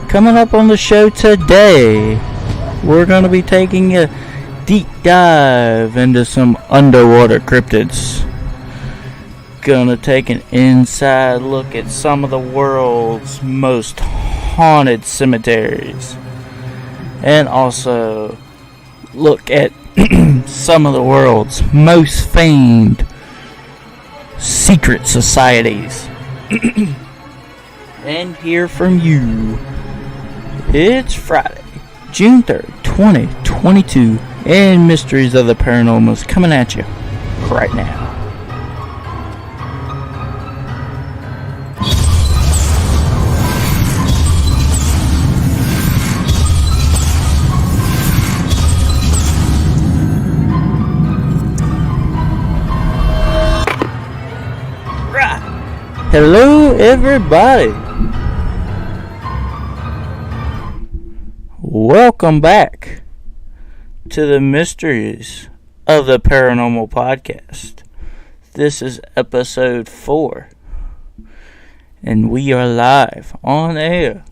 Coming up on the show today, we're going to be taking a deep dive into some underwater cryptids. Gonna take an inside look at some of the world's most haunted cemeteries. And also look at some of the world's most famed secret societies. And hear from you. It's Friday, June 3rd, 2022, and Mysteries of the Paranormal is coming at you right now. Hello, everybody. Welcome back to the Mysteries of the Paranormal podcast. This is episode 4, and we are live on air.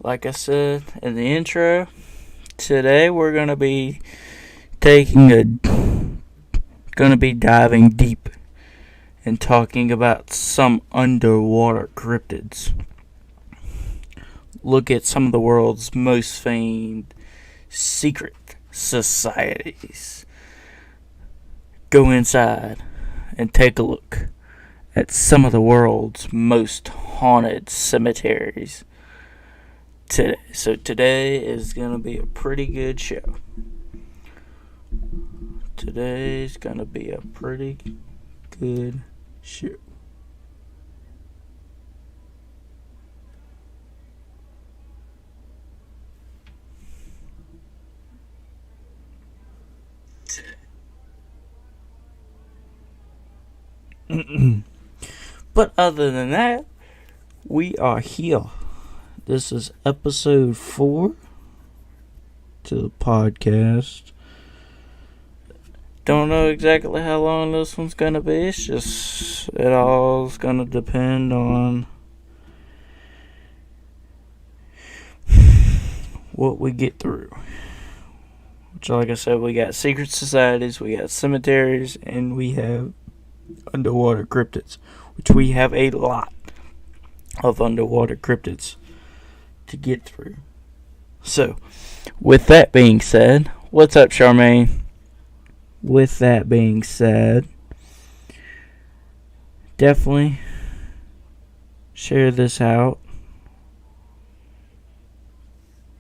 Like I said in the intro, today we're going to be diving deep and talking about some underwater cryptids. Look at some of the world's most famed secret societies. Go inside and take a look at some of the world's most haunted cemeteries today. So today is going to be a pretty good show. Today's gonna be a pretty good show. But other than that, we are here. This is episode 4 to the podcast. Don't know exactly how long this one's gonna be. It's just, it all's gonna depend on what we get through. Which, like I said, we got secret societies, we got cemeteries, and we have underwater cryptids. Which we have a lot of underwater cryptids to get through. So, with that being said, what's up, Charmaine? With that being said, definitely share this out.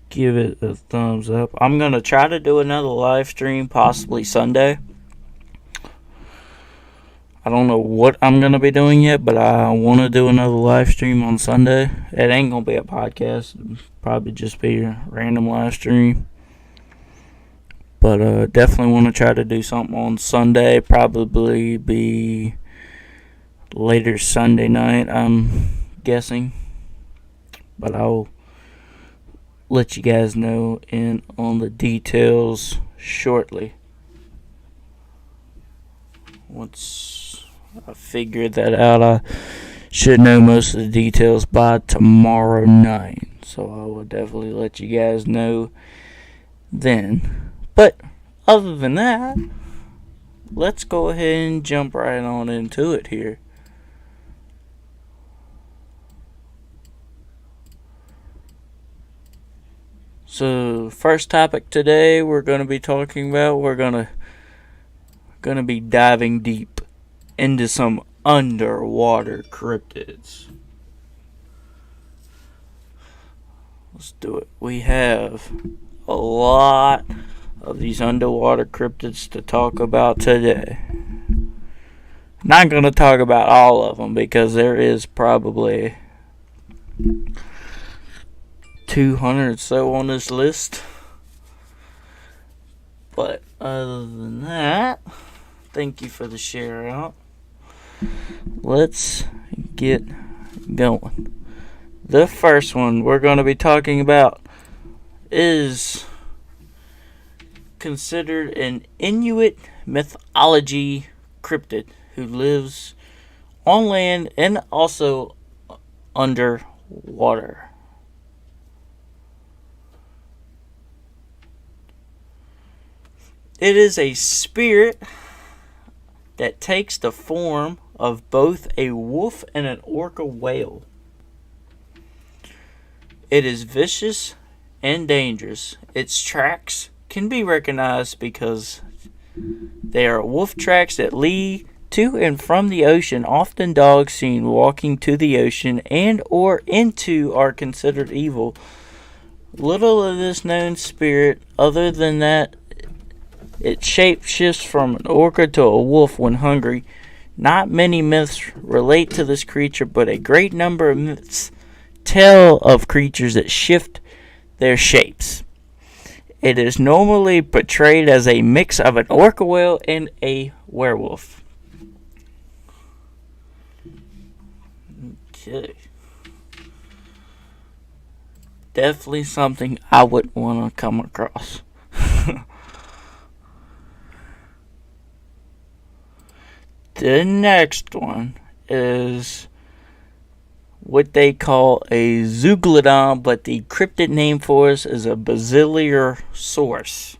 Give it a thumbs up. I'm going to try to do another live stream, possibly Sunday. I don't know what I'm going to be doing yet, but I want to do another live stream on Sunday. It ain't going to be a podcast. It'll probably just be a random live stream. But definitely want to try to do something on Sunday. Probably be later Sunday night, I'm guessing. But I'll let you guys know on the details shortly. Once I figure that out, I should know most of the details by tomorrow night. So I will definitely let you guys know then. But other than that, let's go ahead and jump right on into it here. So, first topic today we're going to be talking about, we're going to be diving deep into some underwater cryptids. Let's do it. We have a lot of these underwater cryptids to talk about today. Not going to talk about all of them because there is probably 200 or so on this list. But other than that, thank you for the share out. Let's get going. The first one we're going to be talking about is considered an Inuit mythology cryptid who lives on land and also underwater. It is a spirit that takes the form of both a wolf and an orca whale. It is vicious and dangerous. Its tracks can be recognized because they are wolf tracks that lead to and from the ocean. Often dogs seen walking to the ocean and or into are considered evil. Little of this known spirit, other than that it shapeshifts from an orca to a wolf when hungry. Not many myths relate to this creature, but a great number of myths tell of creatures that shift their shapes. It is normally portrayed as a mix of an orca whale and a werewolf. Okay. Definitely something I wouldn't want to come across. The next one is what they call a zeuglodon, but the cryptid name for us is a Basiosaurus.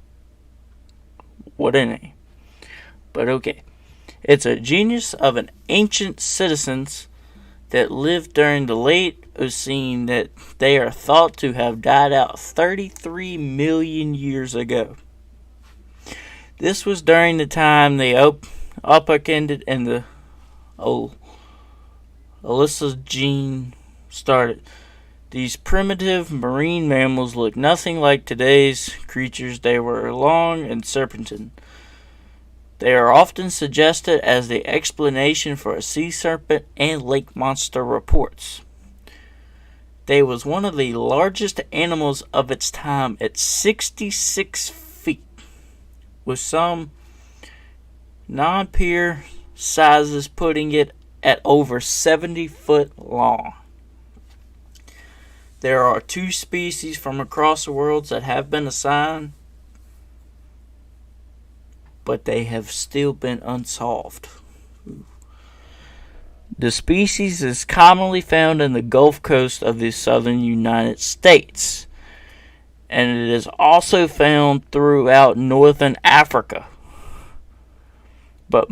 What a name. But okay. It's a genus of an ancient citizens that lived during the late Eocene that they are thought to have died out 33 million years ago. This was during the time they upended and the Oligocene started. These primitive marine mammals look nothing like today's creatures. They were long and serpentine. They are often suggested as the explanation for a sea serpent and lake monster reports. They was one of the largest animals of its time at 66 feet, with some non-peer sizes putting it at over 70 foot long. There are 2 species from across the world that have been assigned, but they have still been unsolved. The species is commonly found in the Gulf Coast of the southern United States, and it is also found throughout northern Africa. But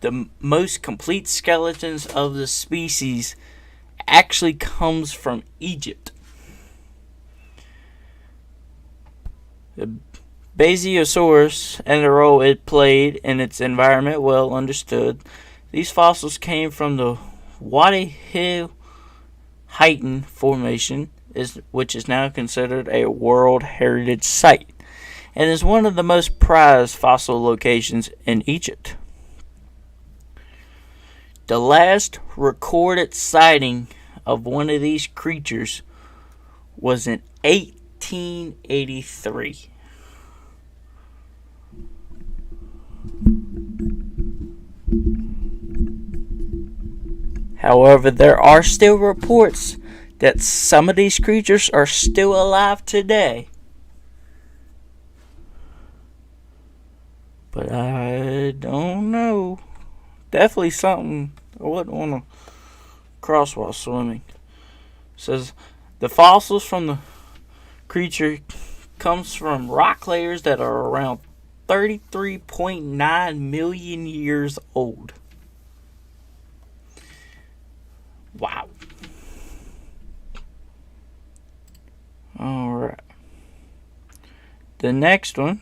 the most complete skeletons of the species actually comes from Egypt. The Basiosaurus and the role it played in its environment well understood. These fossils came from the Wadi Highton Formation, which is now considered a World Heritage Site, and is one of the most prized fossil locations in Egypt. The last recorded sighting of one of these creatures was in 1883. However, there are still reports that some of these creatures are still alive today. But I don't know. Definitely something I wouldn't want to cross while swimming. It says the fossils from the creature comes from rock layers that are around 33.9 million years old. Wow. Alright. The next one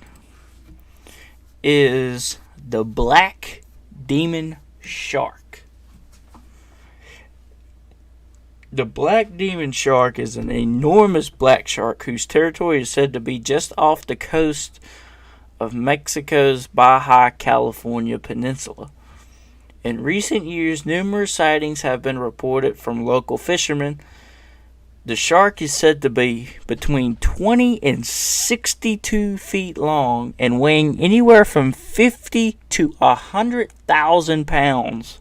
is the black demon shark. The black demon shark is an enormous black shark whose territory is said to be just off the coast of Mexico's Baja California peninsula. In recent years, numerous sightings have been reported from local fishermen. The shark is said to be between 20 and 62 feet long and weighing anywhere from 50 to 100,000 pounds.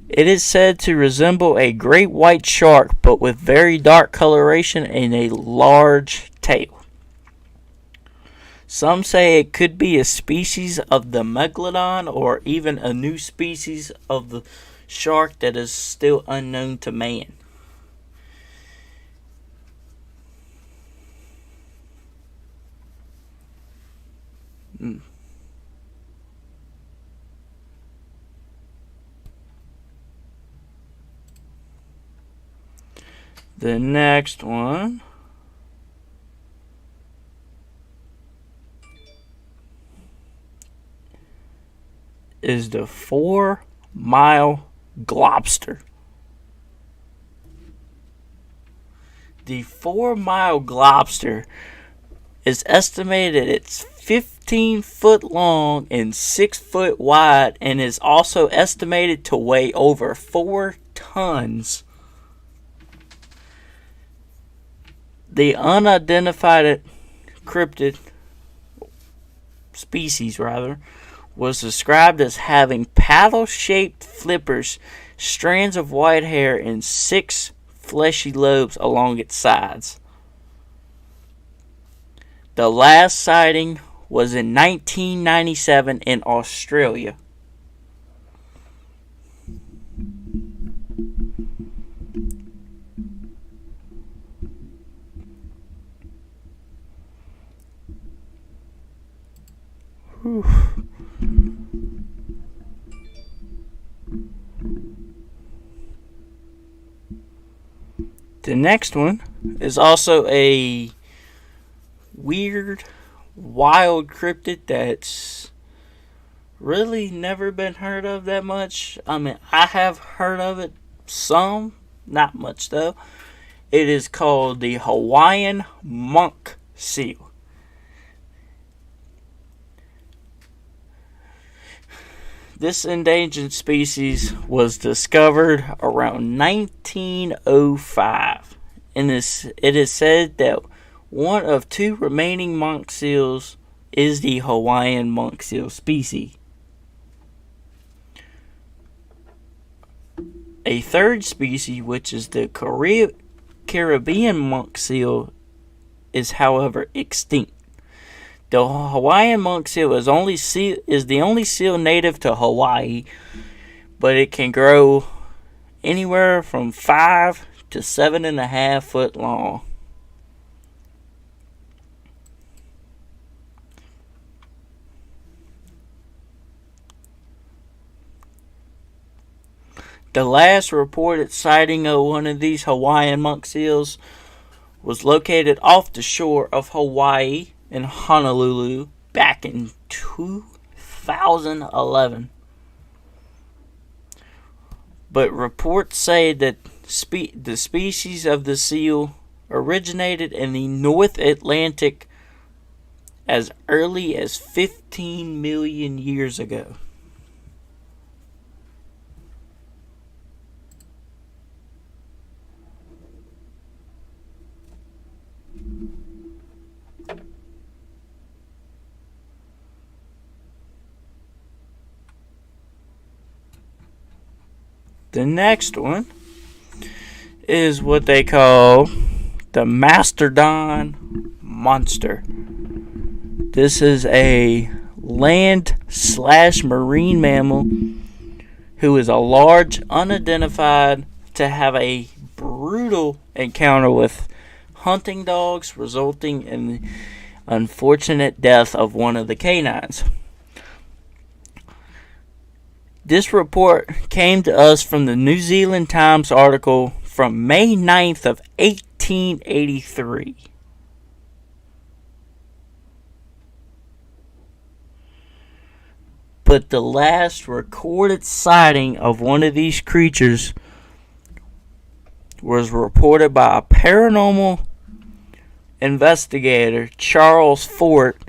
It is said to resemble a great white shark, but with very dark coloration and a large tail. Some say it could be a species of the megalodon or even a new species of the shark that is still unknown to man. The next one is the 4-mile globster. The 4-mile globster is estimated it's 15 foot long and 6 foot wide, and is also estimated to weigh over 4 tons. The unidentified cryptid species was described as having paddle-shaped flippers, strands of white hair, and 6 fleshy lobes along its sides. The last sighting was in 1997 in Australia. Whew. The next one is also a weird, wild cryptid that's really never been heard of that much. I mean, I have heard of it some, not much though. It is called the Hawaiian monk seal. This endangered species was discovered around 1905, and it is said that one of 2 remaining monk seals is the Hawaiian monk seal species. A third species, which is the Caribbean monk seal, is however extinct. The Hawaiian monk seal is the only seal native to Hawaii, but it can grow anywhere from 5 to 7.5 foot long. The last reported sighting of one of these Hawaiian monk seals was located off the shore of Hawaii in Honolulu back in 2011. But reports say that the species of the seal originated in the North Atlantic as early as 15 million years ago. The next one is what they call the Mastodon Monster. This is a land/marine mammal who is a large, unidentified, to have a brutal encounter with hunting dogs, resulting in the unfortunate death of one of the canines. This report came to us from the New Zealand Times article from May 9th of 1883. But the last recorded sighting of one of these creatures was reported by a paranormal investigator, Charles Fort,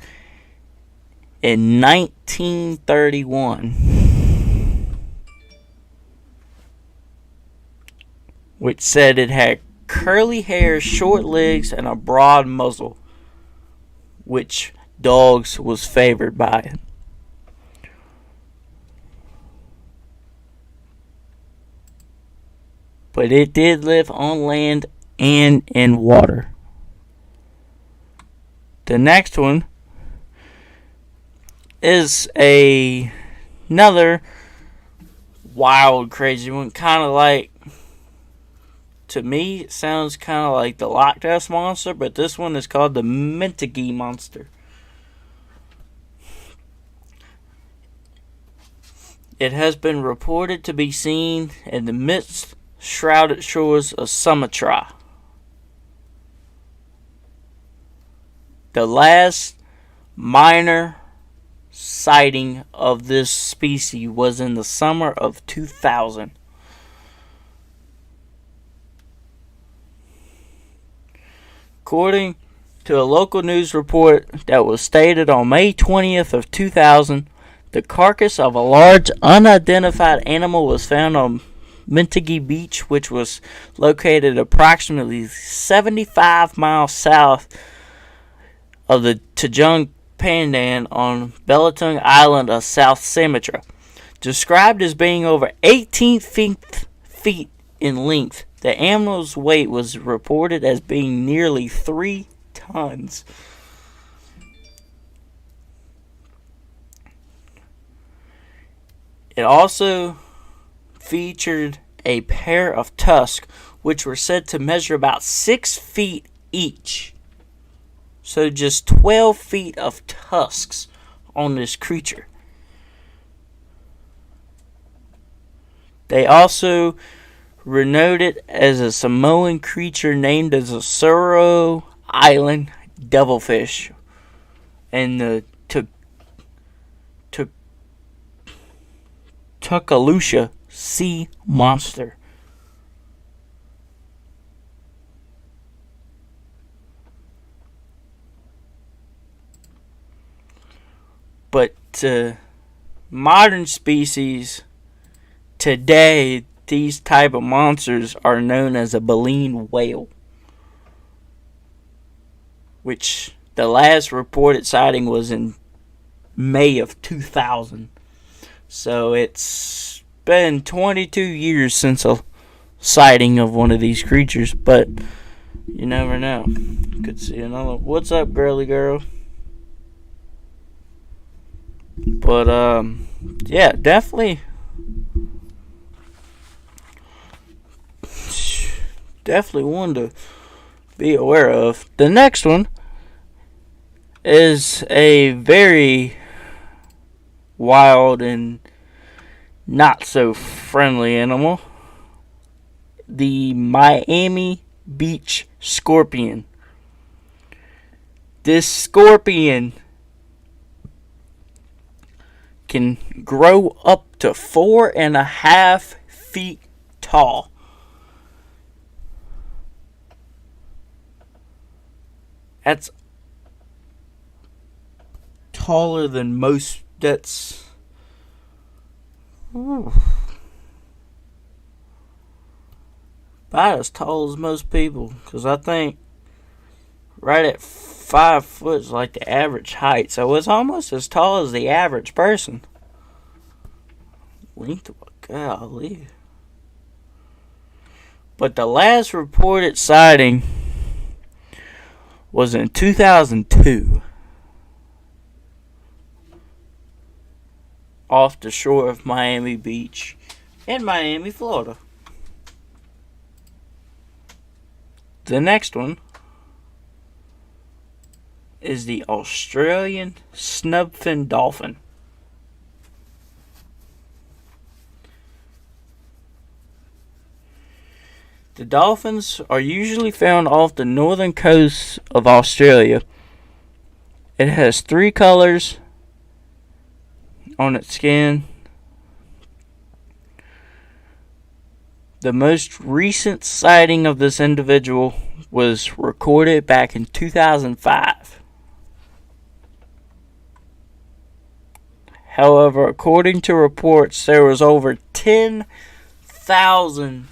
in 1931. Which said it had curly hair, short legs, and a broad muzzle, which dogs was favored by it. But it did live on land and in water. The next one is another wild, crazy one. Kind of like, to me, it sounds kind of like the Loch Ness Monster, but this one is called the Mintage Monster. It has been reported to be seen in the mist-shrouded shores of Sumatra. The last minor sighting of this species was in the summer of 2000. According to a local news report that was stated on May 20th of 2000, the carcass of a large unidentified animal was found on Mintage Beach, which was located approximately 75 miles south of the Tanjung Pandan on Belitung Island of South Sumatra. Described as being over 18 feet in length, the animal's weight was reported as being nearly 3 tons. It also featured a pair of tusks, which were said to measure about 6 feet each. So just 12 feet of tusks on this creature. They also renowned it as a Samoan creature named as a Suro Island Devilfish and the Tukalusha Sea Monster. But modern species today, these type of monsters are known as a baleen whale, which the last reported sighting was in May of 2000. So it's been 22 years since a sighting of one of these creatures, but you never know. Could see another. What's up, girly girl? But yeah, definitely one to be aware of. The next one is a very wild and not so friendly animal. The Miami Beach scorpion. This scorpion can grow up to 4.5 feet tall. That's taller than most. That's about as tall as most people. Because I think right at 5 foot is like the average height. So it's almost as tall as the average person. Length of a golly. But the last reported sighting was in 2002 off the shore of Miami Beach in Miami, Florida. The next one is the Australian snubfin dolphin. The dolphins are usually found off the northern coast of Australia. It has 3 colors on its skin. The most recent sighting of this individual was recorded back in 2005. However, according to reports, there was over 10,000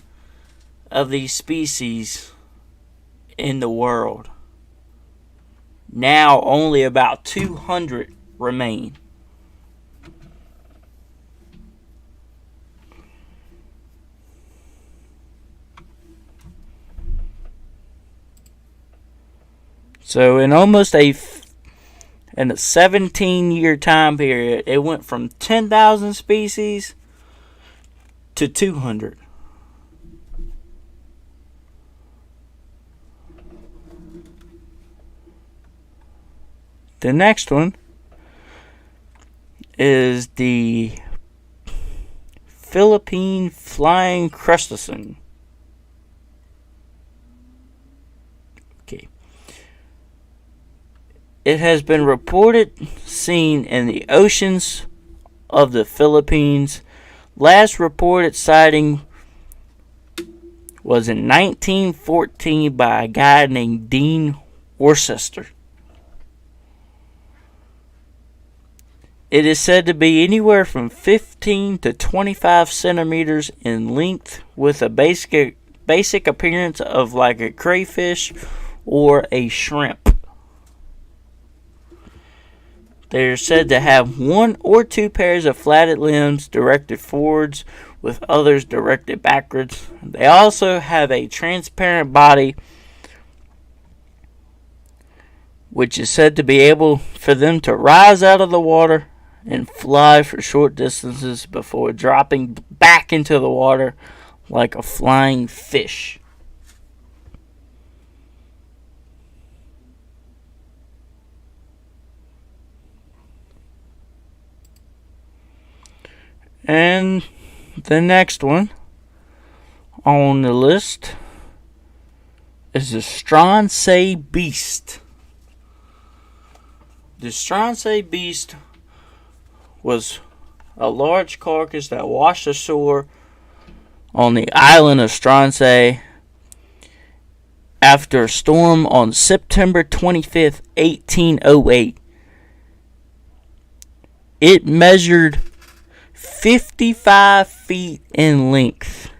of these species in the world. Now only about 200 remain. So in almost a in a 17-year time period, it went from 10,000 species to 200. The next one is the Philippine flying crustacean. Okay. It has been reported seen in the oceans of the Philippines. Last reported sighting was in 1914 by a guy named Dean Worcester. It is said to be anywhere from 15 to 25 centimeters in length, with a basic appearance of like a crayfish or a shrimp. They are said to have 1 or 2 pairs of flatted limbs directed forwards, with others directed backwards. They also have a transparent body, which is said to be able for them to rise out of the water and fly for short distances before dropping back into the water like a flying fish. And the next one on the list is the Stronsay Beast. The Stronsay Beast was a large carcass that washed ashore on the island of Stronsay after a storm on September 25th, 1808. It measured 55 feet in length.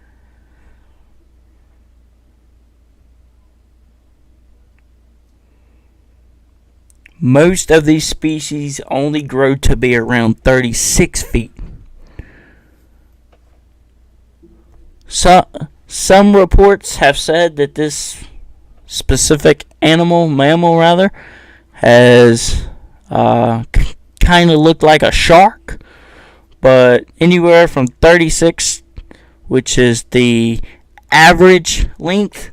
Most of these species only grow to be around 36 feet. Some reports have said that this specific mammal rather, has kind of looked like a shark, but anywhere from 36, which is the average length,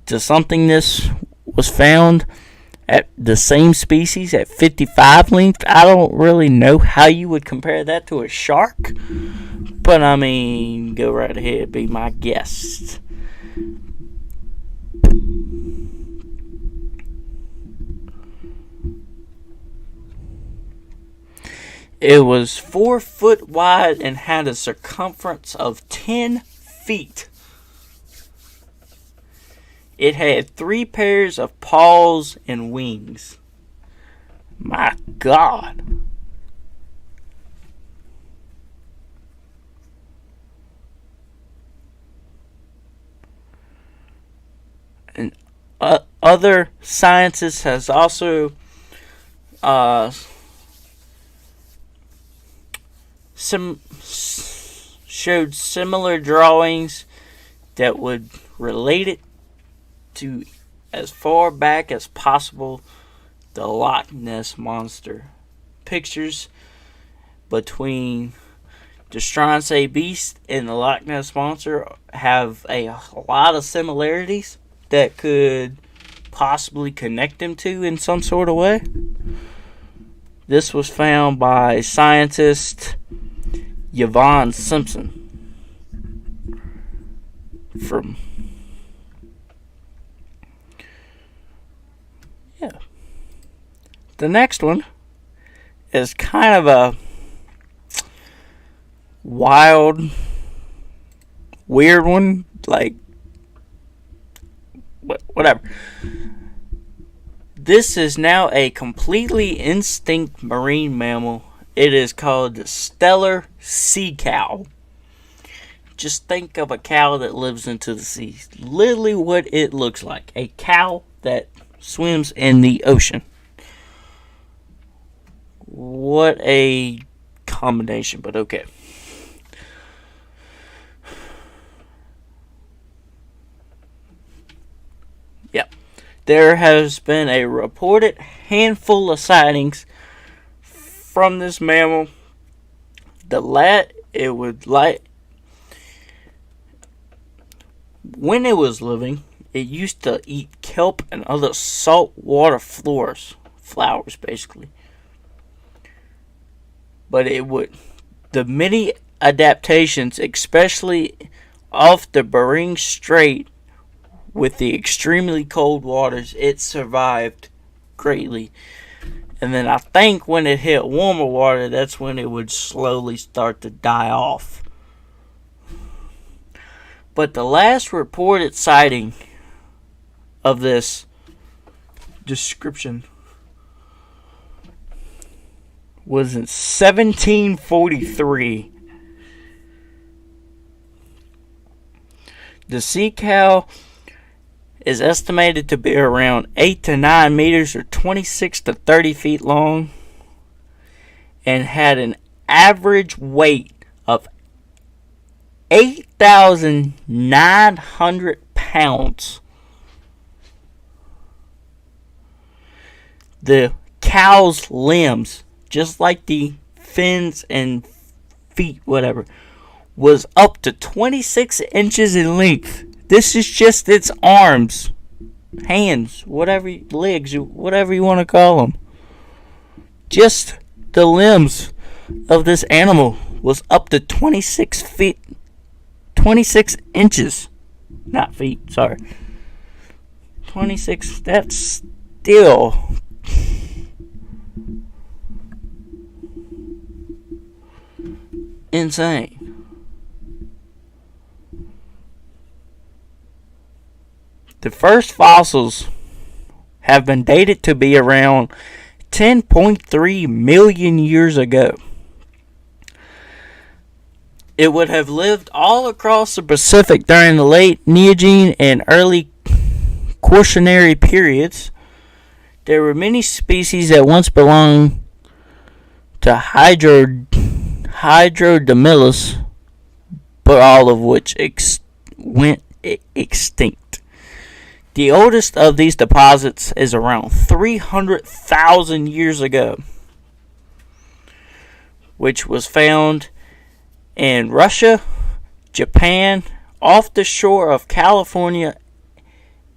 to something this was found at the same species at 55 length. I don't really know how you would compare that to a shark, but I mean, go right ahead, be my guest. It was 4 foot wide and had a circumference of 10 feet. It had 3 pairs of paws and wings. My God. And other scientists has also showed similar drawings that would relate it to, as far back as possible, the Loch Ness Monster. Pictures between the Stronsay Beast and the Loch Ness Monster have a lot of similarities that could possibly connect them to in some sort of way. This was found by scientist Yvonne Simpson from The next one is kind of a wild, weird one, like whatever. This is now a completely extinct marine mammal. It is called the stellar sea cow. Just think of a cow that lives into the sea. Literally what it looks like. A cow that swims in the ocean. What a combination, but okay. Yeah. there has been a reported handful of sightings from this mammal. When it was living, it used to eat kelp and other saltwater flowers basically. But the many adaptations, especially off the Bering Strait with the extremely cold waters, it survived greatly. And then I think when it hit warmer water, that's when it would slowly start to die off. But the last reported sighting of this description was in 1743. The sea cow is estimated to be around 8 to 9 meters or 26 to 30 feet long and had an average weight of 8,900 pounds. The cow's limbs, just like the fins and feet, whatever, was up to 26 inches in length. This is just its arms, hands, legs, whatever you want to call them. Just the limbs of this animal was up to 26 inches. Not feet, sorry. 26, that's still insane. The first fossils have been dated to be around 10.3 million years ago. It would have lived all across the Pacific during the late Neogene and early Quaternary periods. There were many species that once belonged to Hydrodamilus, but all of which went extinct. The oldest of these deposits is around 300,000 years ago, which was found in Russia, Japan, off the shore of California,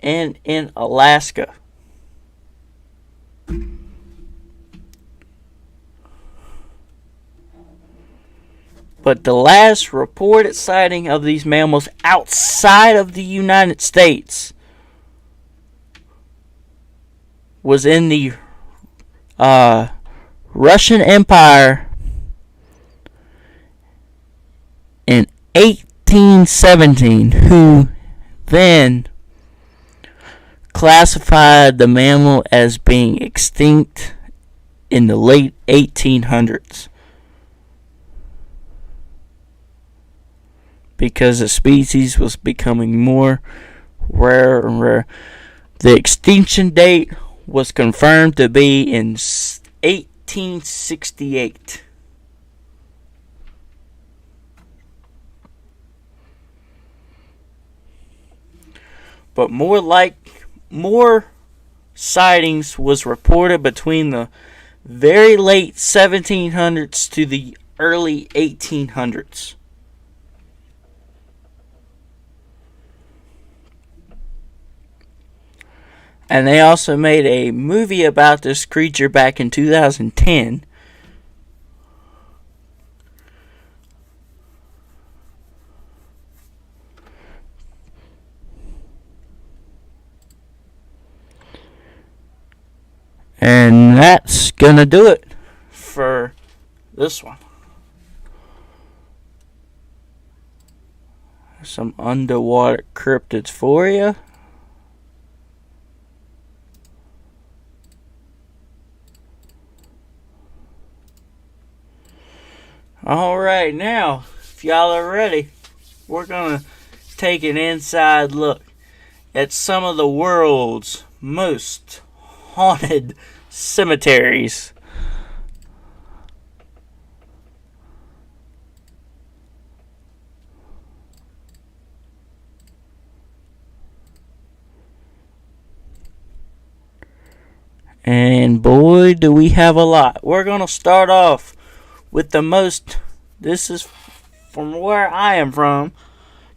and in Alaska. But the last reported sighting of these mammals outside of the United States was in the Russian Empire in 1817, who then classified the mammal as being extinct in the late 1800s because the species was becoming more rare and rare. The extinction date was confirmed to be in 1868. But more sightings was reported between the very late 1700s to the early 1800s. And they also made a movie about this creature back in 2010. And that's gonna do it for this one. Some underwater cryptids for you. Alright, now, if y'all are ready, we're going to take an inside look at some of the world's most haunted cemeteries. And boy, do we have a lot. We're going to start off with this is from where I am from,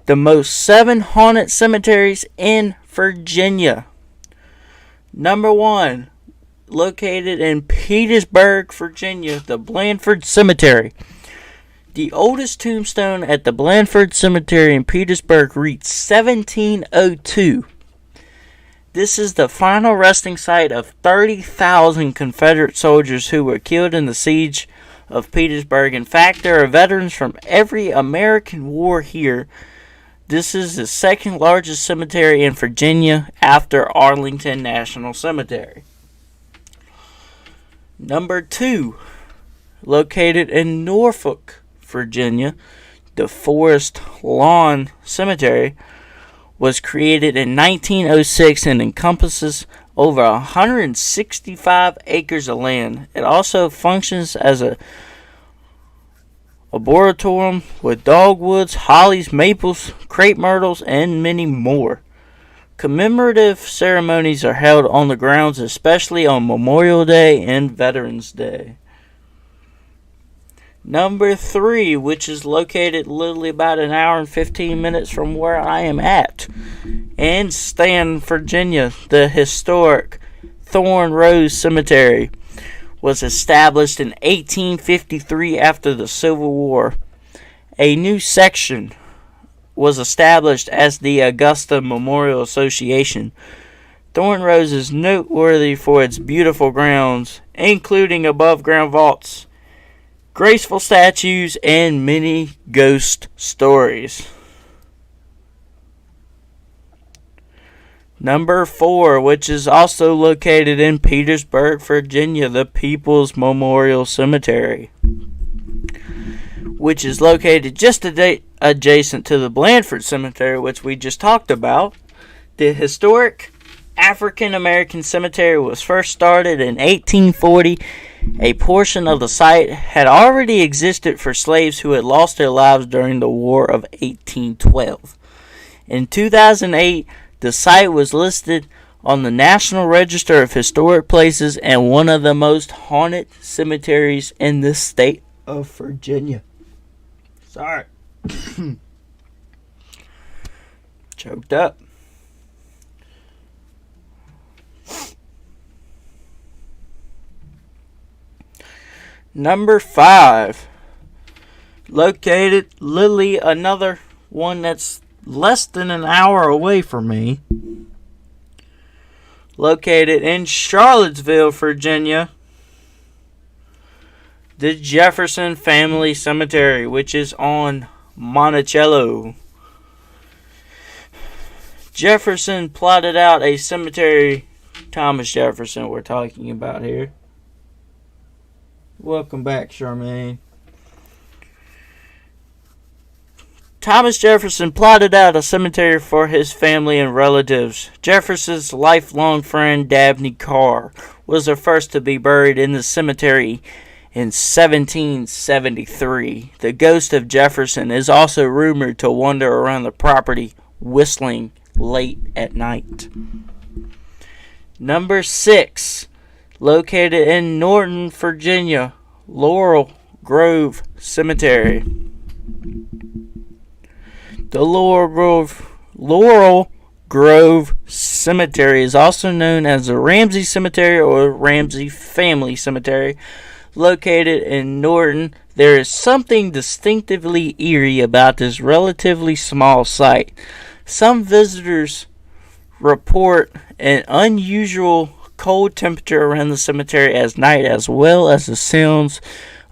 the most 7 haunted cemeteries in Virginia. Number 1, located in Petersburg, Virginia, the Blandford Cemetery. The oldest tombstone at the Blandford Cemetery in Petersburg reached 1702. This is the final resting site of 30,000 Confederate soldiers who were killed in the siege of Petersburg. In fact, there are veterans from every American war here. This is the second largest cemetery in Virginia after Arlington National Cemetery. Number 2, located in Norfolk, Virginia, the Forest Lawn Cemetery was created in 1906 and encompasses over 165 acres of land. It also functions as a arboretum with dogwoods, hollies, maples, crepe myrtles, and many more. Commemorative ceremonies are held on the grounds, especially on Memorial Day and Veterans Day. Number 3, which is located literally about an hour and 15 minutes from where I am at, in Stanton, Virginia, the historic Thorn Rose Cemetery was established in 1853 after the Civil War. A new section was established as the Augusta Memorial Association. Thorn Rose is noteworthy for its beautiful grounds, including above-ground vaults, graceful statues, and many ghost stories. Number 4, which is also located in Petersburg, Virginia, the People's Memorial Cemetery, which is located just adjacent to the Blandford Cemetery, which we just talked about. The historic African American Cemetery was first started in 1840. A portion of the site had already existed for slaves who had lost their lives during the War of 1812. In 2008, the site was listed on the National Register of Historic Places and one of the most haunted cemeteries in the state of Virginia. Sorry. Choked up. Number 5, located literally another one that's less than an hour away from me, located in Charlottesville, Virginia, the Jefferson Family Cemetery, which is on Monticello. Jefferson plotted out a cemetery. Thomas Jefferson we're talking about here. Welcome back, Charmaine. Thomas Jefferson plotted out a cemetery for his family and relatives. Jefferson's lifelong friend, Dabney Carr, was the first to be buried in the cemetery in 1773. The ghost of Jefferson is also rumored to wander around the property, whistling late at night. Number 6, located in Norton, Virginia, Laurel Grove Cemetery. The Laurel Grove Cemetery is also known as the Ramsey Cemetery or Ramsey Family Cemetery. Located in Norton, there is something distinctively eerie about this relatively small site. Some visitors report an unusual cold temperature around the cemetery at night, as well as the sounds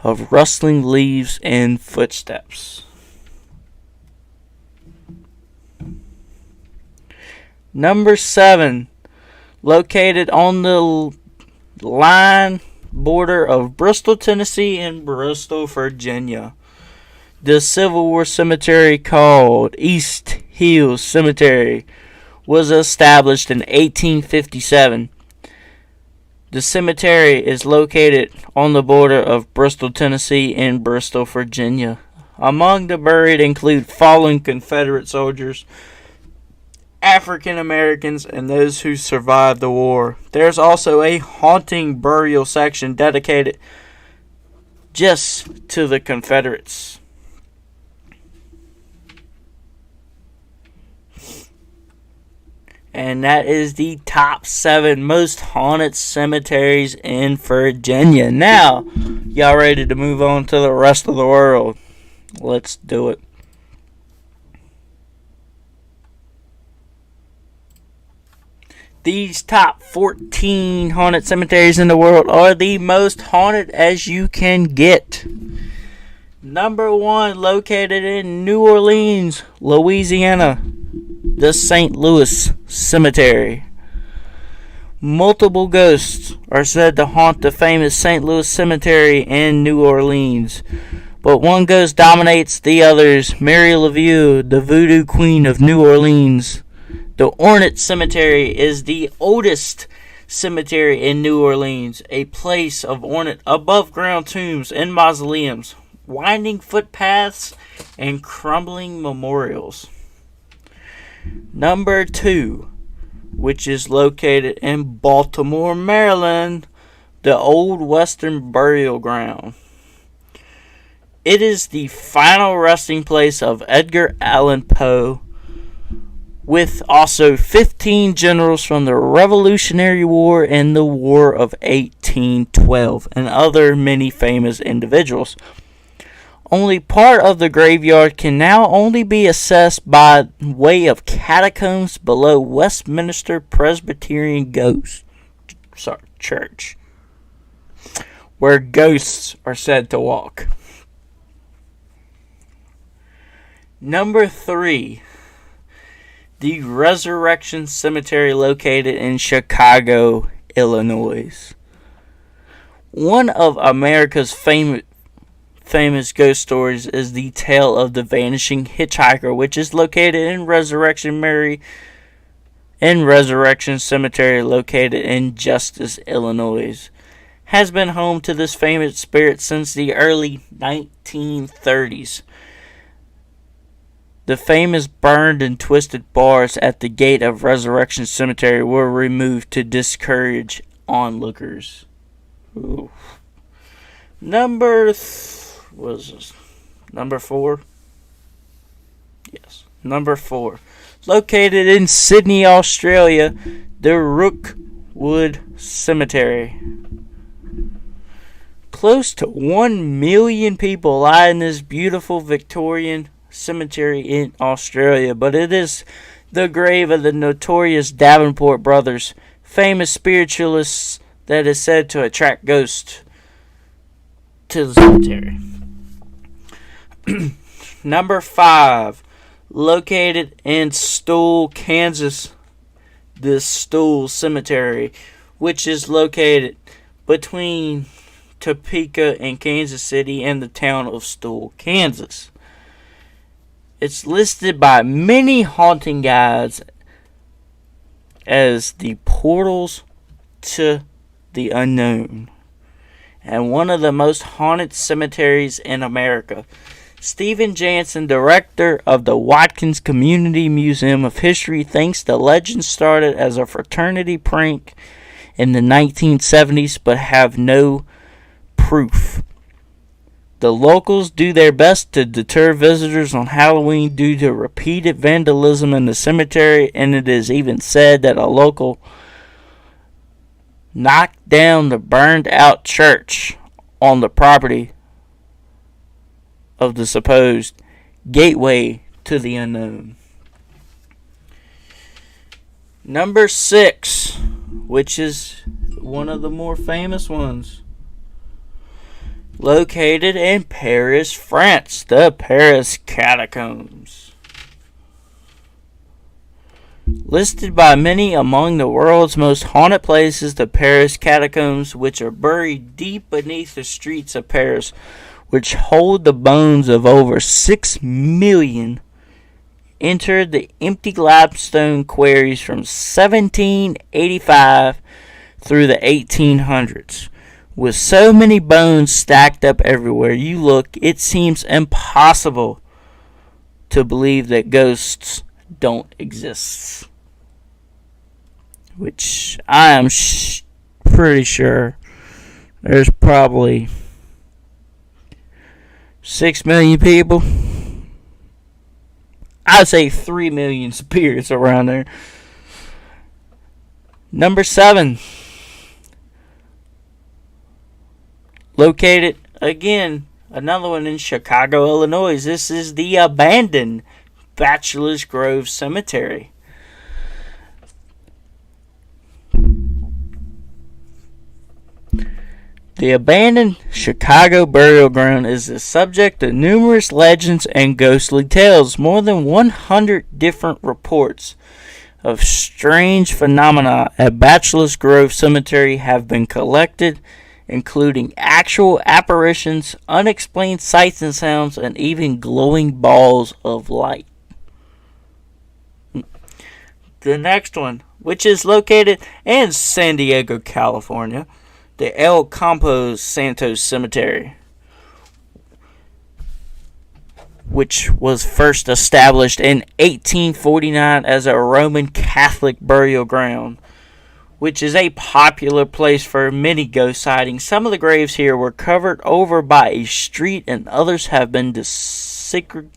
of rustling leaves and footsteps. Number 7, located on the line border of Bristol, Tennessee and Bristol, Virginia, the Civil War cemetery called East Hills Cemetery was established in 1857. The cemetery is located on the border of Bristol, Tennessee and Bristol, Virginia. Among the buried include fallen Confederate soldiers, African Americans and those who survived the war. There's also a haunting burial section dedicated just to the Confederates. And that is the top 7 most haunted cemeteries in Virginia. Now, y'all ready to move on to the rest of the world? Let's do it. These top 14 haunted cemeteries in the world are the most haunted as you can get. Number 1, located in New Orleans, Louisiana, the St. Louis Cemetery. Multiple ghosts are said to haunt the famous St. Louis Cemetery in New Orleans, but one ghost dominates the others. Mary LaVue, the Voodoo Queen of New Orleans. The Ornate Cemetery is the oldest cemetery in New Orleans, a place of ornate above-ground tombs and mausoleums, winding footpaths, and crumbling memorials. Number 2, which is located in Baltimore, Maryland, the Old Western Burial Ground. It is the final resting place of Edgar Allan Poe, with also 15 generals from the Revolutionary War and the War of 1812, and other many famous individuals. Only part of the graveyard can now only be accessed by way of catacombs below Westminster Presbyterian Church, where ghosts are said to walk. Number 3, the Resurrection Cemetery, located in Chicago, Illinois. One of America's famous ghost stories is the tale of the Vanishing Hitchhiker, which is located in Resurrection Cemetery, located in Justice, Illinois. Has been home to this famous spirit since the early 1930s. The famous burned and twisted bars at the gate of Resurrection Cemetery were removed to discourage onlookers. Ooh. Number 4? Yes, number 4. Located in Sydney, Australia, the Rookwood Cemetery. Close to 1 million people lie in this beautiful Victorian cemetery in Australia, but it is the grave of the notorious Davenport brothers, famous spiritualists that is said to attract ghosts to the cemetery. Number 5, located in Stool, Kansas, the Stool Cemetery, which is located between Topeka and Kansas City and the town of Stool, Kansas. It's listed by many haunting guides as the portals to the unknown, and one of the most haunted cemeteries in America. Stephen Jansen, director of the Watkins Community Museum of History, thinks the legend started as a fraternity prank in the 1970s, but have no proof. The locals do their best to deter visitors on Halloween due to repeated vandalism in the cemetery, and it is even said that a local knocked down the burned out church on the property of the supposed gateway to the unknown. Number 6, which is one of the more famous ones, located in Paris, France, the Paris Catacombs. Listed by many among the world's most haunted places, the Paris Catacombs, which are buried deep beneath the streets of Paris, which hold the bones of over 6 million, entered the empty limestone quarries from 1785 through the 1800s. With so many bones stacked up everywhere you look, it seems impossible to believe that ghosts don't exist. which I am pretty sure there's probably 6 million people. I'd say 3 million spirits around there. Number 7. Located, again, another one in Chicago, Illinois. This is the abandoned Bachelor's Grove Cemetery. The abandoned Chicago burial ground is the subject of numerous legends and ghostly tales. More than 100 different reports of strange phenomena at Bachelor's Grove Cemetery have been collected, including actual apparitions, unexplained sights and sounds, and even glowing balls of light. The next one, which is located in San Diego, California, the El Campo Santos Cemetery, which was first established in 1849 as a Roman Catholic burial ground, which is a popular place for many ghost sightings. Some of the graves here were covered over by a street, and others have been desecrated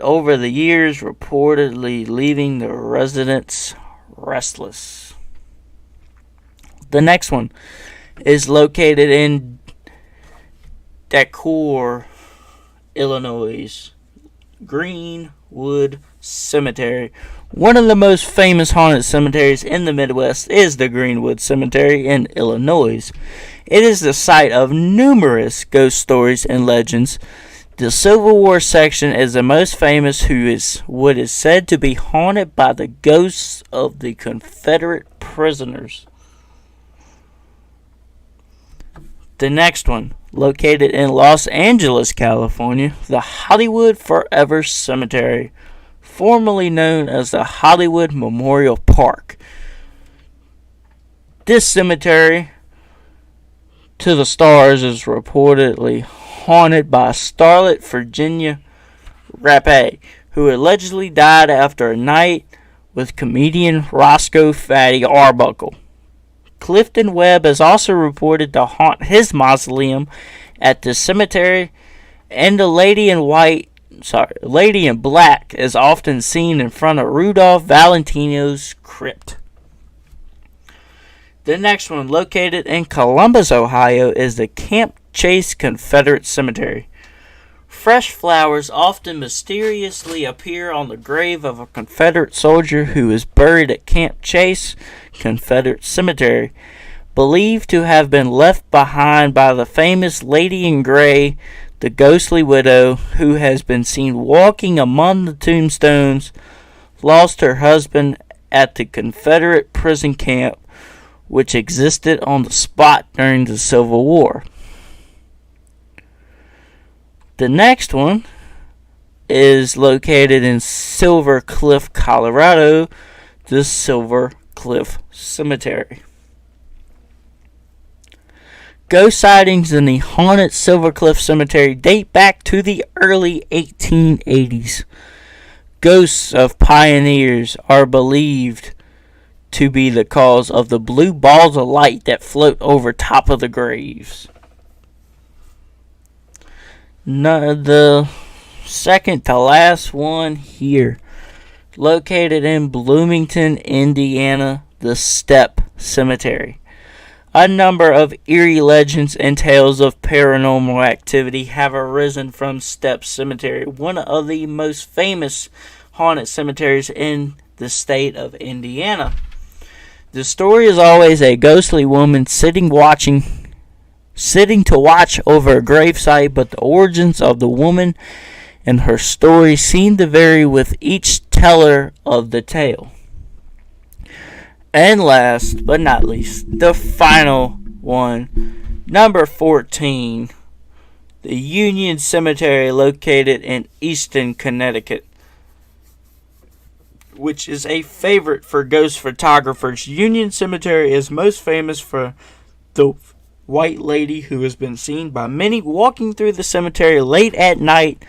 over the years, reportedly leaving the residents restless. The next one is located in Decorah, Illinois, Greenwood Cemetery. One of the most famous haunted cemeteries in the Midwest is the Greenwood Cemetery in Illinois. It is the site of numerous ghost stories and legends. The Civil War section is the most famous, who is what is said to be haunted by the ghosts of the Confederate prisoners. The next one, located in Los Angeles, California, the Hollywood Forever Cemetery, formerly known as the Hollywood Memorial Park. This cemetery to the stars is reportedly haunted by starlet Virginia Rappe, who allegedly died after a night with comedian Roscoe Fatty Arbuckle. Clifton Webb is also reported to haunt his mausoleum at the cemetery, and the Lady in Black is often seen in front of Rudolph Valentino's crypt. The next one, located in Columbus, Ohio, is the Camp Chase Confederate Cemetery. Fresh flowers often mysteriously appear on the grave of a Confederate soldier who is buried at Camp Chase Confederate Cemetery, believed to have been left behind by the famous Lady in Gray, the ghostly widow who has been seen walking among the tombstones, lost her husband at the Confederate prison camp, which existed on the spot during the Civil War. The next one is located in Silver Cliff, Colorado, the Silver Cliff Cemetery. Ghost sightings in the haunted Silver Cliff Cemetery date back to the early 1880s. Ghosts of pioneers are believed to be the cause of the blue balls of light that float over top of the graves. The second to last one here, located in Bloomington, Indiana, the Steppe Cemetery. A number of eerie legends and tales of paranormal activity have arisen from Steppe Cemetery, one of the most famous haunted cemeteries in the state of Indiana. The story is always a ghostly woman sitting to watch over a gravesite, but the origins of the woman and her story seem to vary with each teller of the tale. And last but not least, the final one, number 14, the Union Cemetery, located in Easton, Connecticut, which is a favorite for ghost photographers. Union Cemetery is most famous for the white lady who has been seen by many walking through the cemetery late at night.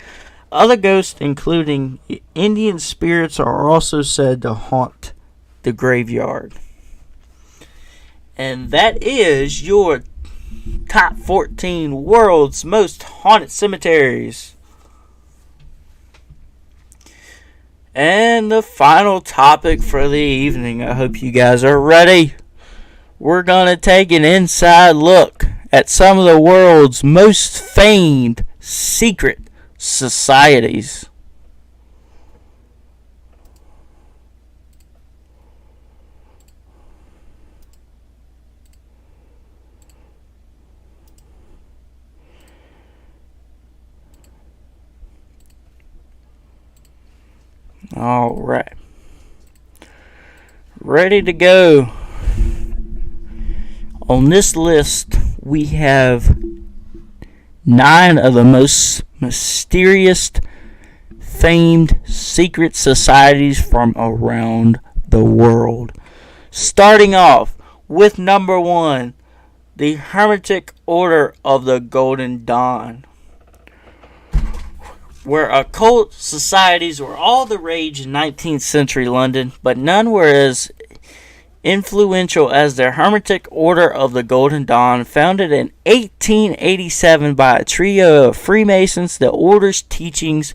Other ghosts, including Indian spirits, are also said to haunt the graveyard. And that is your top 14 world's most haunted cemeteries. And the final topic for the evening. I hope you guys are ready. We're going to take an inside look at some of the world's most famed secret societies. All right. Ready to go. On this list, we have 9 of the most mysterious, famed secret societies from around the world. Starting off with number 1, the Hermetic Order of the Golden Dawn, where occult societies were all the rage in 19th century London, but none were as influential as the Hermetic Order of the Golden Dawn, founded in 1887 by a trio of Freemasons. The order's teachings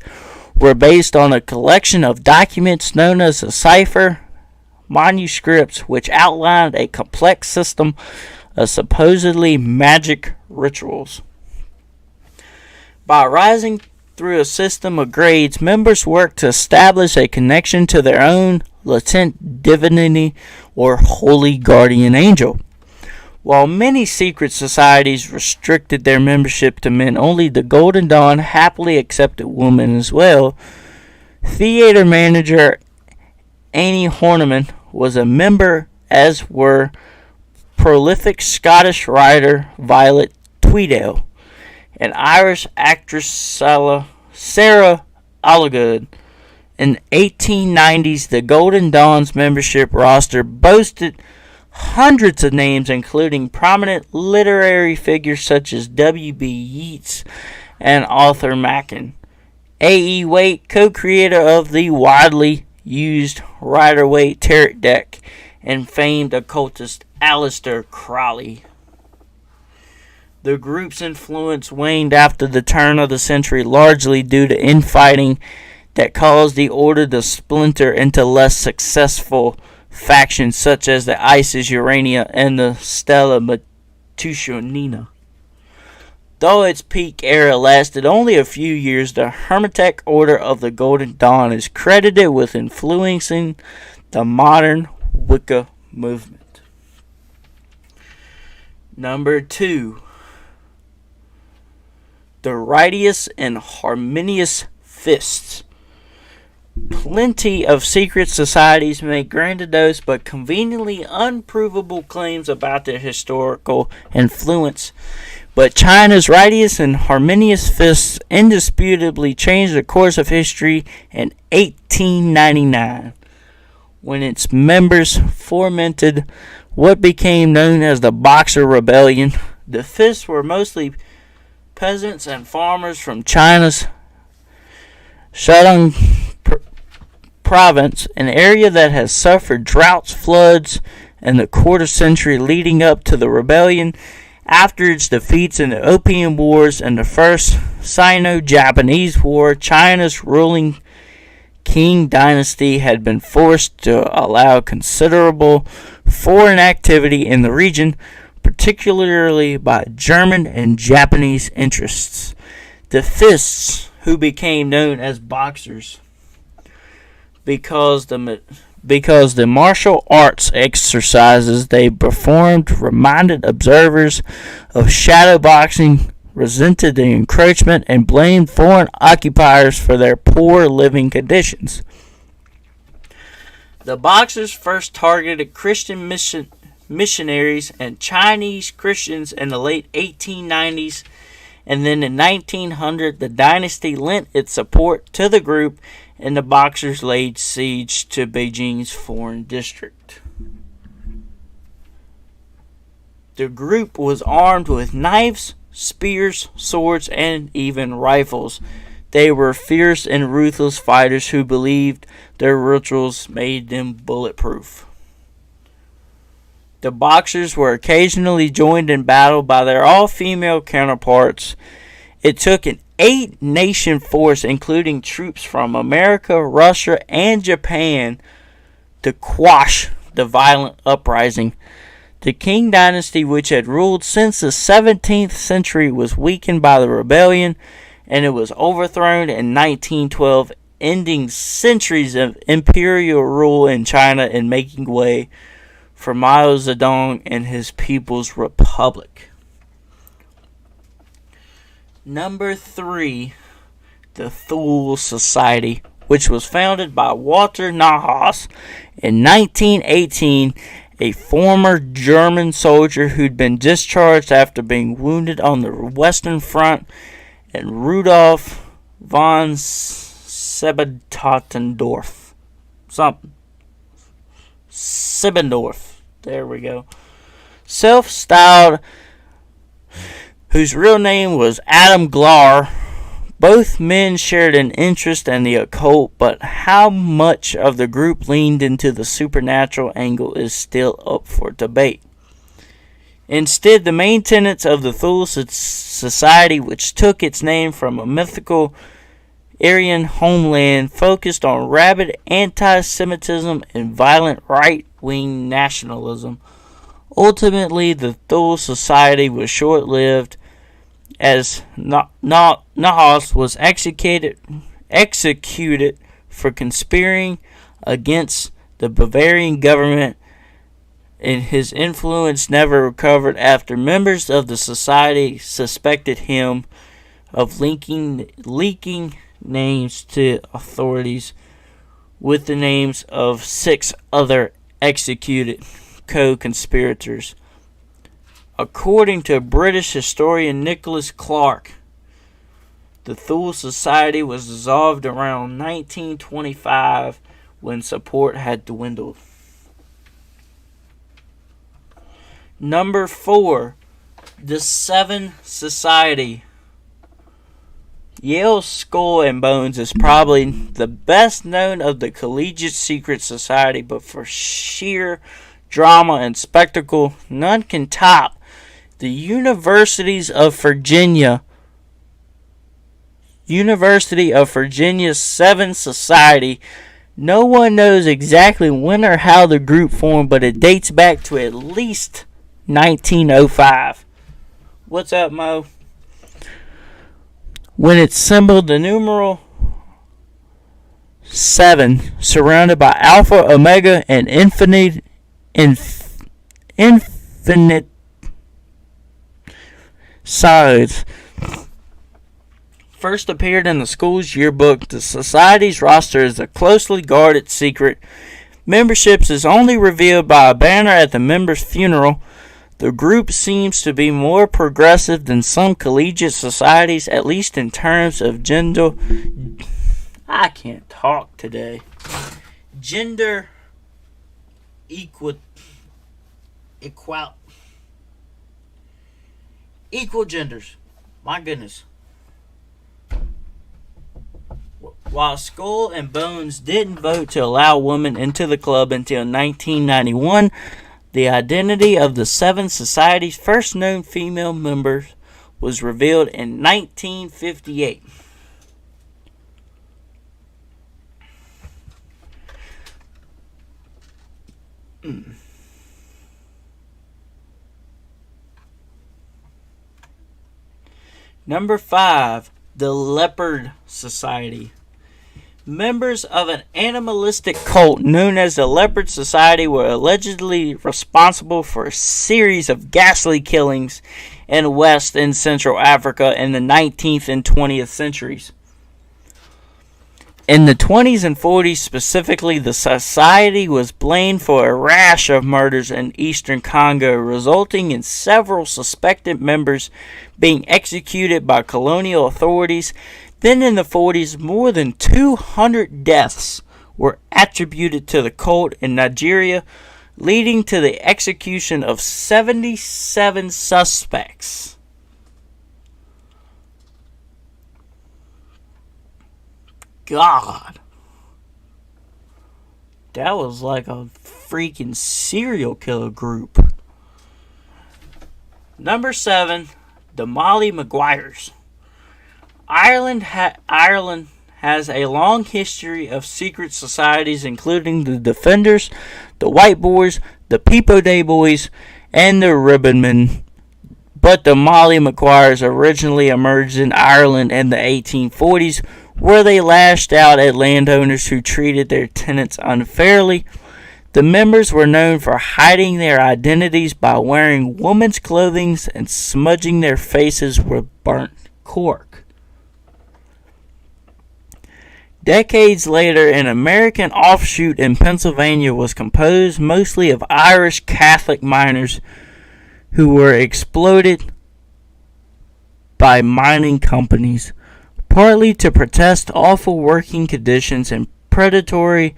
were based on a collection of documents known as the cipher manuscripts, which outlined a complex system of supposedly magic rituals. By rising through a system of grades, members worked to establish a connection to their own latent divinity or holy guardian angel. While many secret societies restricted their membership to men only, the Golden Dawn happily accepted women as well. Theater manager Annie Horniman was a member, as were prolific Scottish writer Violet Tweedale and Irish actress Sarah Allgood. In the 1890s, the Golden Dawn's membership roster boasted hundreds of names, including prominent literary figures such as W.B. Yeats and Arthur Machen. A.E. Waite, co-creator of the widely used Rider-Waite tarot deck, and famed occultist Aleister Crowley. The group's influence waned after the turn of the century, largely due to infighting that caused the order to splinter into less successful factions such as the Isis Urania and the Stella Matutinina. Though its peak era lasted only a few years, the Hermetic Order of the Golden Dawn is credited with influencing the modern Wicca movement. Number 2. The Righteous and Harmonious Fists. Plenty of secret societies make grandiose but conveniently unprovable claims about their historical influence. But China's Righteous and Harmonious Fists indisputably changed the course of history in 1899, when its members fomented what became known as the Boxer Rebellion. The Fists were mostly peasants and farmers from China's Shandong province, an area that has suffered droughts, floods, in the quarter century leading up to the rebellion. After its defeats in the Opium Wars and the First Sino-Japanese War, China's ruling Qing dynasty had been forced to allow considerable foreign activity in the region, particularly by German and Japanese interests. The Fists, who became known as Boxers, because the martial arts exercises they performed reminded observers of shadow boxing, resented the encroachment, and blamed foreign occupiers for their poor living conditions. The Boxers first targeted Christian missionaries and Chinese Christians in the late 1890s, and then in 1900 the dynasty lent its support to the group, and the Boxers laid siege to Beijing's foreign district. The group was armed with knives, spears, swords, and even rifles. They were fierce and ruthless fighters who believed their rituals made them bulletproof. The Boxers were occasionally joined in battle by their all-female counterparts. It took an 8-nation force, including troops from America, Russia, and Japan, to quash the violent uprising. The Qing dynasty, which had ruled since the 17th century, was weakened by the rebellion, and it was overthrown in 1912, ending centuries of imperial rule in China and making way for Mao Zedong and his People's Republic. Number 3, the Thule Society, which was founded by Walter Neuhaus in 1918, a former German soldier who'd been discharged after being wounded on the Western Front, and Rudolf von Siebentendorf. Siebendorf. There we go. Self-styled, whose real name was Adam Glar. Both men shared an interest in the occult, but how much of the group leaned into the supernatural angle is still up for debate. Instead, the main tenets of the Thule Society, which took its name from a mythical Aryan homeland, focused on rabid anti-Semitism and violent right-wing nationalism. Ultimately, the Thule Society was short-lived, as Neuhaus was executed for conspiring against the Bavarian government, and his influence never recovered after members of the society suspected him of leaking names to authorities with the names of 6 other executed co-conspirators. According to British historian Nicholas Clark, the Thule Society was dissolved around 1925 when support had dwindled. Number 4, the Seven Society. Yale's Skull and Bones is probably the best known of the collegiate secret society, but for sheer drama and spectacle, none can top the University of Virginia's Seven Society. No one knows exactly when or how the group formed, but it dates back to at least 1905. What's up, Mo? When it symboled the numeral 7, surrounded by Alpha, Omega, and infinite sides. First appeared in the school's yearbook, the society's roster is a closely guarded secret. Membership is only revealed by a banner at the member's funeral. The group seems to be more progressive than some collegiate societies, at least in terms of gender. I can't talk today. Gender equal genders. My goodness. While Skull and Bones didn't vote to allow women into the club until 1991, the identity of the Seven Society's first known female members was revealed in 1958. Number 5, the Leopard Society. Members of an animalistic cult known as the Leopard Society were allegedly responsible for a series of ghastly killings in West and Central Africa in the 19th and 20th centuries. In the 20s and 40s specifically, the society was blamed for a rash of murders in eastern Congo, resulting in several suspected members being executed by colonial authorities. Then in the 40s, more than 200 deaths were attributed to the cult in Nigeria, leading to the execution of 77 suspects. God. That was like a freaking serial killer group. Number 7, the Molly Maguires. Ireland has a long history of secret societies, including the Defenders, the White Boys, the Peepo Day Boys, and the Ribbonmen. But the Molly Maguires originally emerged in Ireland in the 1840s, where they lashed out at landowners who treated their tenants unfairly. The members were known for hiding their identities by wearing women's clothing and smudging their faces with burnt cork. Decades later, an American offshoot in Pennsylvania was composed mostly of Irish Catholic miners who were exploited by mining companies, partly to protest awful working conditions and predatory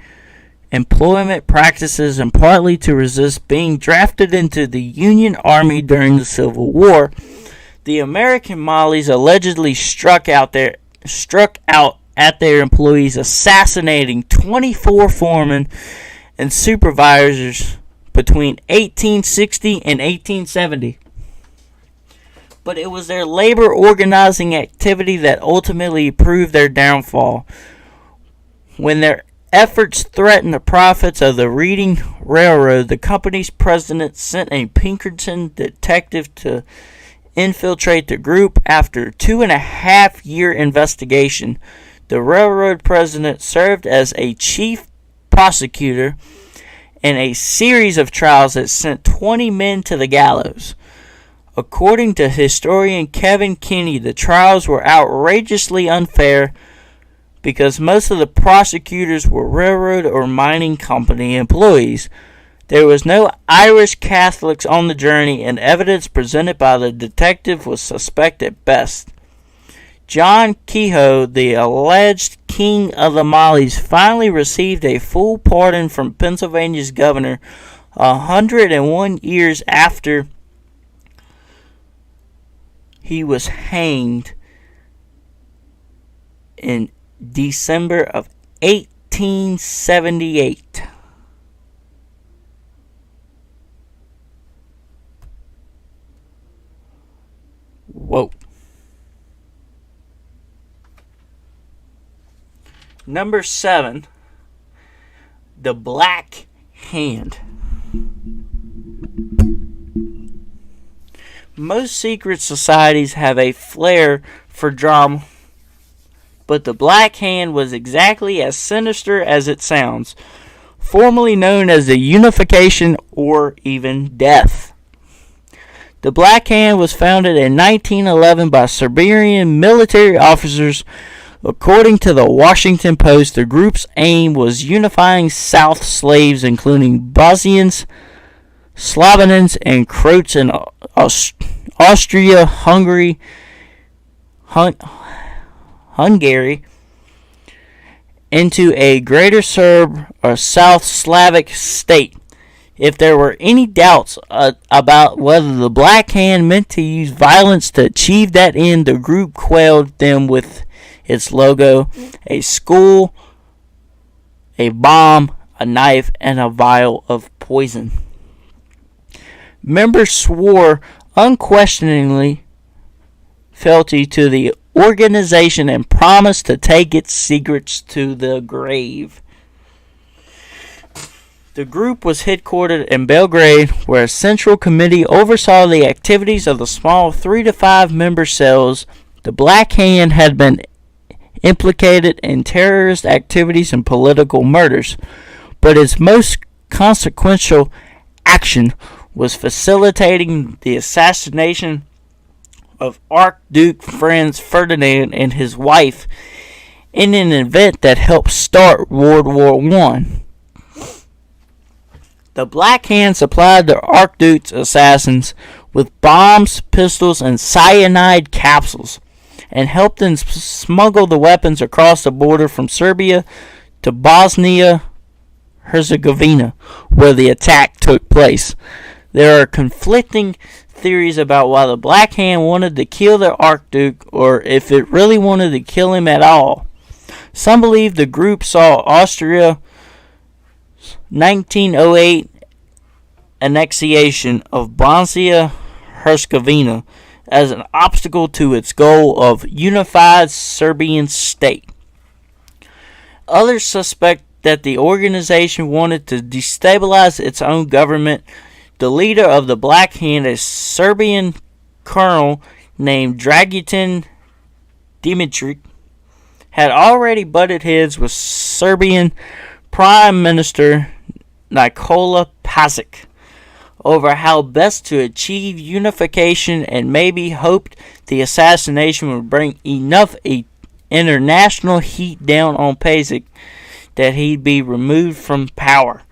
employment practices, and partly to resist being drafted into the Union Army during the Civil War. The American Mollies allegedly struck out at their employees, assassinating 24 foremen and supervisors between 1860 and 1870. But it was their labor organizing activity that ultimately proved their downfall. When their efforts threatened the profits of the Reading Railroad, the company's president sent a Pinkerton detective to infiltrate the group. After a 2.5-year investigation, the railroad president served as a chief prosecutor in a series of trials that sent 20 men to the gallows. According to historian Kevin Kinney, the trials were outrageously unfair because most of the prosecutors were railroad or mining company employees. There was no Irish Catholics on the journey, and evidence presented by the detective was suspect at best. John Kehoe, the alleged king of the Mollies, finally received a full pardon from Pennsylvania's governor 101 years after he was hanged in December of 1878. Whoa. Number 7, the Black Hand. Most secret societies have a flair for drama, but the Black Hand was exactly as sinister as it sounds, formerly known as the Unification or even Death. The Black Hand was founded in 1911 by Serbian military officers. According to the Washington Post, the group's aim was unifying South slaves, including Bosnians, Slavonians, and Croats in Austria, Hungary, into a greater Serb or South Slavic state. If there were any doubts about whether the Black Hand meant to use violence to achieve that end, the group quelled them with its logo: a skull, a bomb, a knife, and a vial of poison. Members swore unquestioningly fealty to the organization and promised to take its secrets to the grave. The group was headquartered in Belgrade, where a central committee oversaw the activities of the small 3 to 5 member cells. The Black Hand had been implicated in terrorist activities and political murders, but its most consequential action was facilitating the assassination of Archduke Franz Ferdinand and his wife in an event that helped start World War I. The Black Hand supplied the Archduke's assassins with bombs, pistols, and cyanide capsules, and helped them smuggle the weapons across the border from Serbia to Bosnia-Herzegovina, where the attack took place. There are conflicting theories about why the Black Hand wanted to kill the Archduke, or if it really wanted to kill him at all. Some believe the group saw Austria's 1908 annexation of Bosnia Herzegovina as an obstacle to its goal of unified Serbian state. Others suspect that the organization wanted to destabilize its own government. The leader of the Black Hand, a Serbian colonel named Dragutin Dimitric, had already butted heads with Serbian Prime Minister Nikola Pašic over how best to achieve unification, and maybe hoped the assassination would bring enough international heat down on Pašic that he'd be removed from power.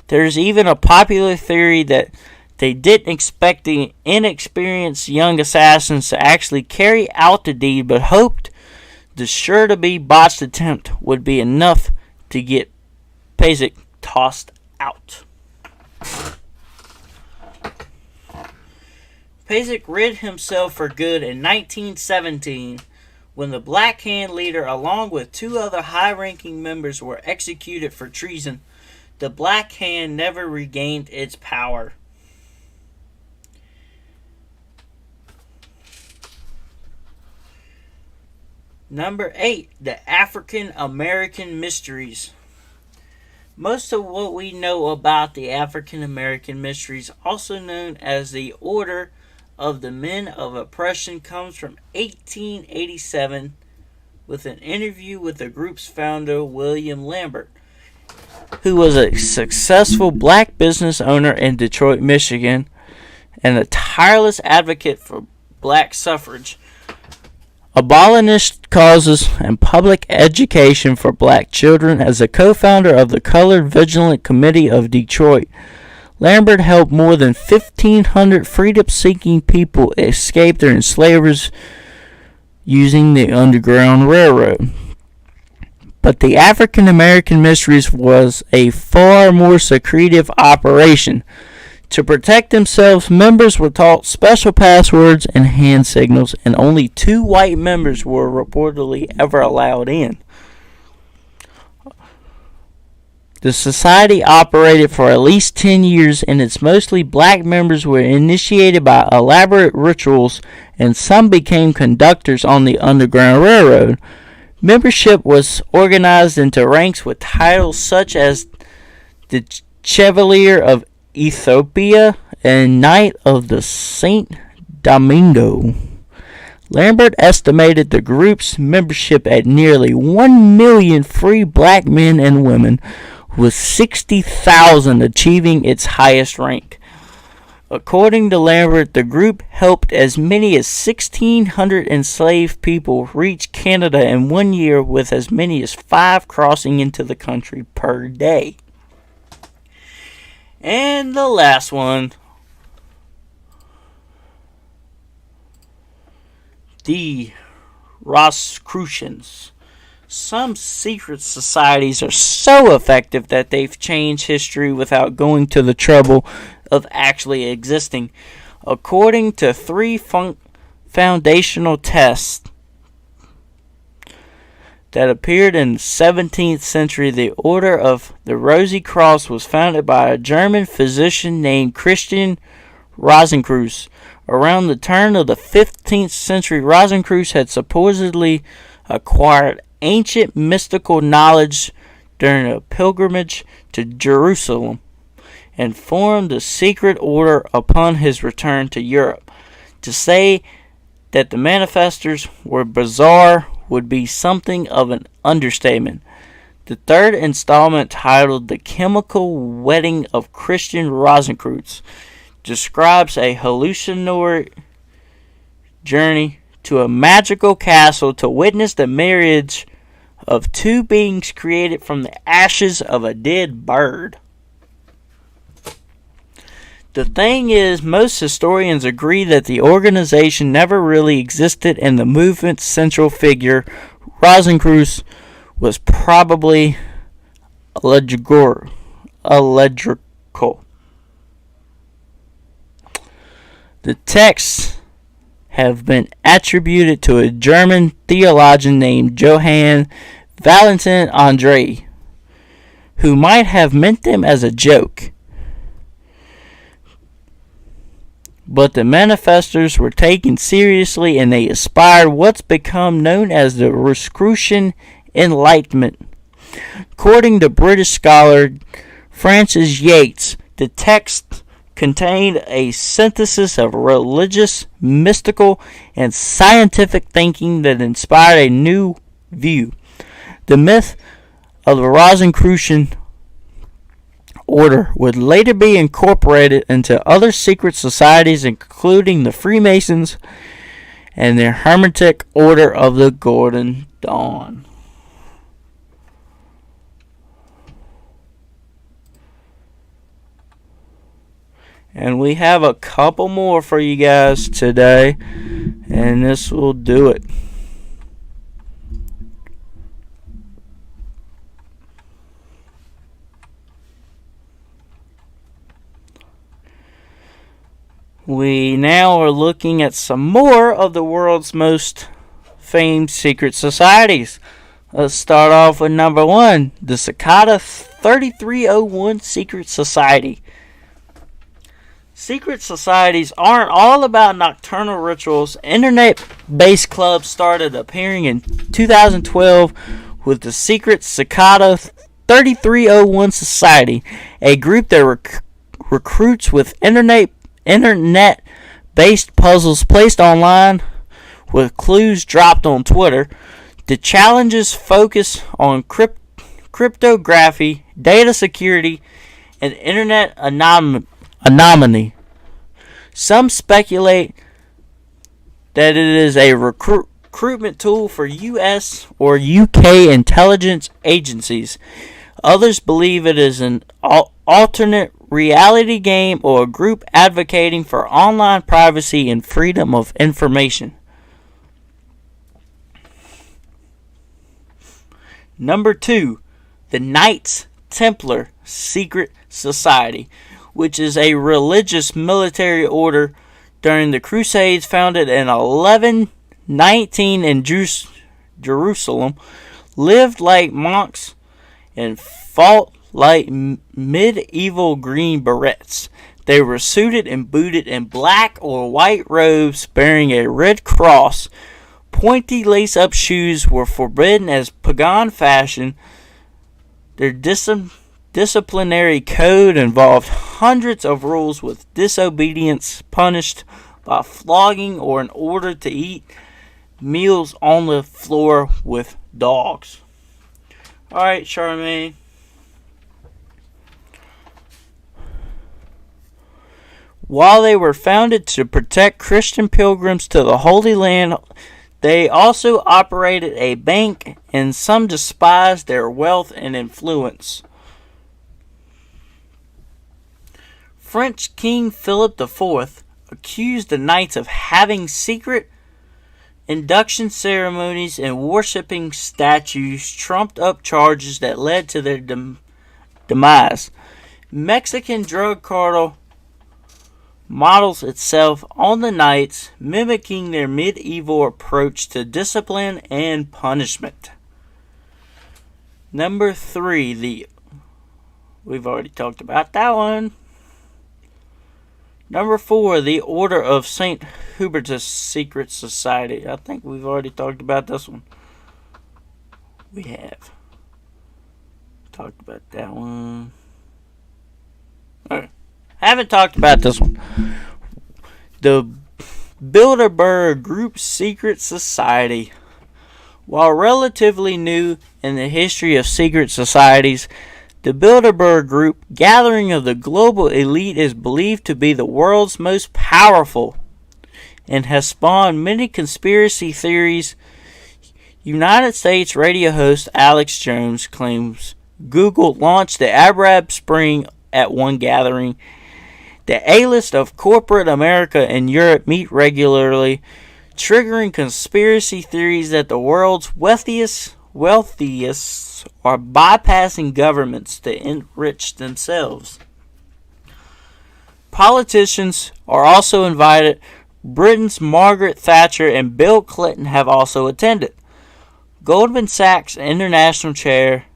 There's even a popular theory that they didn't expect the inexperienced young assassins to actually carry out the deed, but hoped the sure-to-be botched attempt would be enough to get Pašic tossed out. Pašic rid himself for good in 1917 when the Black Hand leader, along with two other high-ranking members, were executed for treason. The Black Hand never regained its power. Number 8, the African American Mysteries. Most of what we know about the African American Mysteries, also known as the Order of the Men of Oppression, comes from 1887 with an interview with the group's founder, William Lambert, who was a successful black business owner in Detroit, Michigan, and a tireless advocate for black suffrage, abolitionist causes, and public education for black children. As a co-founder of the Colored Vigilant Committee of Detroit, Lambert helped more than 1,500 freedom-seeking people escape their enslavers using the Underground Railroad. But the African American Mysteries was a far more secretive operation. To protect themselves, members were taught special passwords and hand signals, and only 2 white members were reportedly ever allowed in. The society operated for at least 10 years, and its mostly black members were initiated by elaborate rituals, and some became conductors on the Underground Railroad. Membership was organized into ranks with titles such as the Chevalier of Ethiopia and Knight of the Saint Domingo. Lambert estimated the group's membership at nearly 1 million free black men and women, with 60,000 achieving its highest rank. According to Lambert, the group helped as many as 1,600 enslaved people reach Canada in 1 year, with as many as 5 crossing into the country per day. And the last one, the Ross Crucians. Some secret societies are so effective that they've changed history without going to the trouble of actually existing. According to 3 foundational tests that appeared in the 17th century, the Order of the Rosy Cross was founded by a German physician named Christian Rosenkreuz. Around the turn of the 15th century, Rosenkreuz had supposedly acquired ancient mystical knowledge during a pilgrimage to Jerusalem, and formed a secret order upon his return to Europe. To say that the manifestors were bizarre would be something of an understatement. The third installment, titled The Chemical Wedding of Christian Rosenkreuz, describes a hallucinatory journey to a magical castle to witness the marriage of 2 beings created from the ashes of a dead bird. The thing is, most historians agree that the organization never really existed, and the movement's central figure, Rosenkreuz, was probably allegorical. The texts have been attributed to a German theologian named Johann Valentin Andre, who might have meant them as a joke. but the manifestors were taken seriously and they inspired what's become known as the Rosicrucian Enlightenment. According to British scholar Francis Yates, the text contained a synthesis of religious, mystical, and scientific thinking that inspired a new view. The myth of the Rosicrucian order would later be incorporated into other secret societies, including the Freemasons and the Hermetic Order of the Golden Dawn. And we have a couple more for you guys today, and this will do it. We now are looking at some more of the world's most famed secret societies. Let's start off with number 1, the Sakata 3301 Secret Society. Secret societies aren't all about nocturnal rituals. Internet-based clubs started appearing in 2012 with the secret Sakata 3301 Society, a group that recruits with internet-based puzzles placed online with clues dropped on Twitter. The challenges focus on cryptography, data security, and internet anonymity. Some speculate that it is a recruitment tool for U.S. or UK intelligence agencies. Others believe it is an alternate reality game or a group advocating for online privacy and freedom of information. Number 2, the Knights Templar Secret Society, which is a religious military order during the Crusades founded in 1119 in Jerusalem, lived like monks and fought like medieval Green Berets. They were suited and booted in black or white robes bearing a red cross. Pointy lace-up shoes were forbidden as pagan fashion. Their disciplinary code involved hundreds of rules, with disobedience punished by flogging or an order to eat meals on the floor with dogs. Alright, Charmaine. While they were founded to protect Christian pilgrims to the Holy Land, they also operated a bank, and some despised their wealth and influence. French King Philip IV accused the Knights of having secret induction ceremonies and worshipping statues, trumped up charges that led to their demise. Mexican drug cartel models itself on the Knights, mimicking their medieval approach to discipline and punishment. Number 3, we've already talked about that one. Number 4, the Order of St. Hubertus Secret Society. I think we've already talked about this one. We have talked about that one. Okay. Haven't talked about this one. The Bilderberg Group Secret Society. While relatively new in the history of secret societies, the Bilderberg Group gathering of the global elite is believed to be the world's most powerful and has spawned many conspiracy theories. United States radio host Alex Jones claims Google launched the Arab Spring at one gathering. The A-list of corporate America and Europe meet regularly, triggering conspiracy theories that the world's wealthiest are bypassing governments to enrich themselves. Politicians are also invited. Britain's Margaret Thatcher and Bill Clinton have also attended. Goldman Sachs International Chair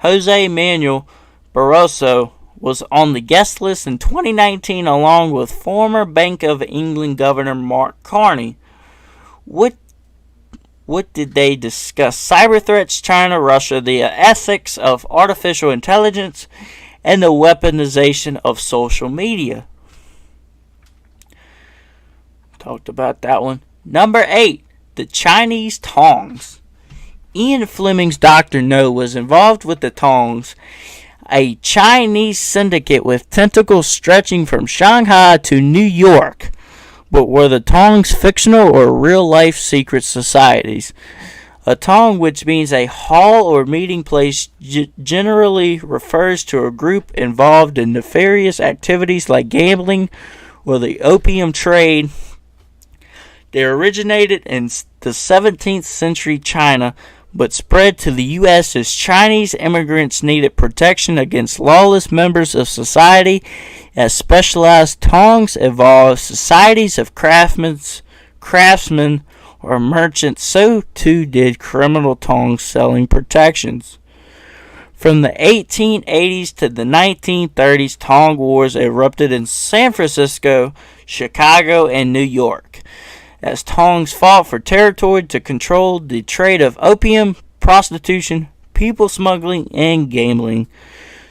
Jose Manuel Barroso was on the guest list in 2019 along with former Bank of England Governor Mark Carney. What did they discuss? Cyber threats, China, Russia, the ethics of artificial intelligence, and the weaponization of social media. Talked about that one. Number 8, the Chinese Tongs. Ian Fleming's Dr. No was involved with the Tongs, a Chinese syndicate with tentacles stretching from Shanghai to New York. But were the Tongs fictional or real-life secret societies? A Tong, which means a hall or meeting place, generally refers to a group involved in nefarious activities like gambling or the opium trade. They originated in the 17th century China, but spread to the U.S. as Chinese immigrants needed protection against lawless members of society. As specialized Tongs evolved societies of craftsmen or merchants, so too did criminal Tongs selling protections. From the 1880s to the 1930s, Tong wars erupted in San Francisco, Chicago, and New York, as Tongs fought for territory to control the trade of opium, prostitution, people smuggling, and gambling.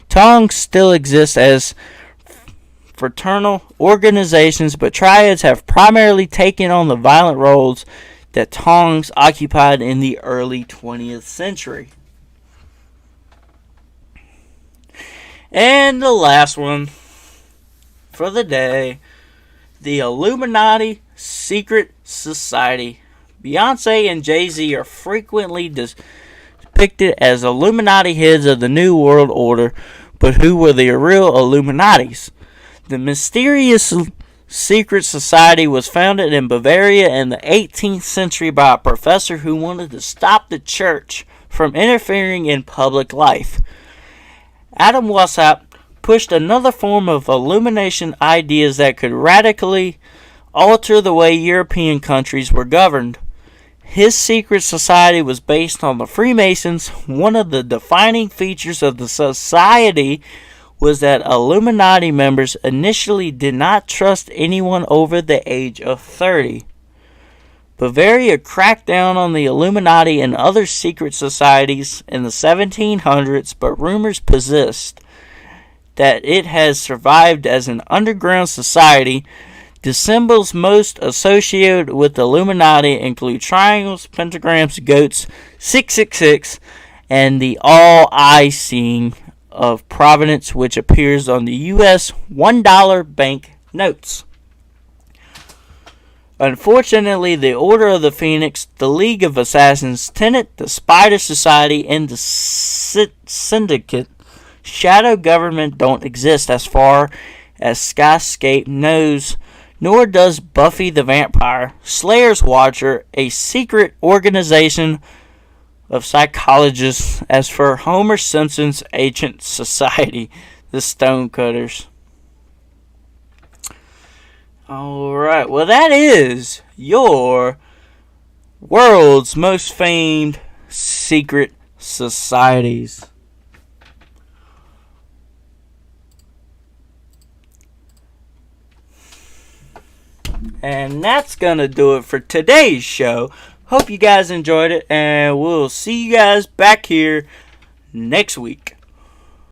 Tongs still exist as fraternal organizations, but triads have primarily taken on the violent roles that Tongs occupied in the early 20th century. And the last one for the day, the Illuminati Secret Society. Beyonce and Jay-Z are frequently depicted as Illuminati heads of the New World Order, but who were the real Illuminatis? The mysterious secret society was founded in Bavaria in the 18th century by a professor who wanted to stop the church from interfering in public life. Adam Weishaupt pushed another form of illumination ideas that could radically alter the way European countries were governed. His secret society was based on the Freemasons. One of the defining features of the society was that Illuminati members initially did not trust anyone over the age of 30. Bavaria cracked down on the Illuminati and other secret societies in the 1700s, but rumors persist that it has survived as an underground society. The symbols most associated with the Illuminati include triangles, pentagrams, goats, 666, and the all-eye seeing of Providence, which appears on the U.S. $1 bank notes. Unfortunately, the Order of the Phoenix, the League of Assassins, Tenet, the Spider Society, and the Syndicate Shadow Government don't exist as far as Skyscape knows, nor does Buffy the Vampire Slayer's Watcher, a secret organization of psychologists, as for Homer Simpson's Ancient Society, the Stonecutters. Alright, well that is your world's most famed secret societies. And that's gonna do it for today's show. Hope you guys enjoyed it, and we'll see you guys back here next week.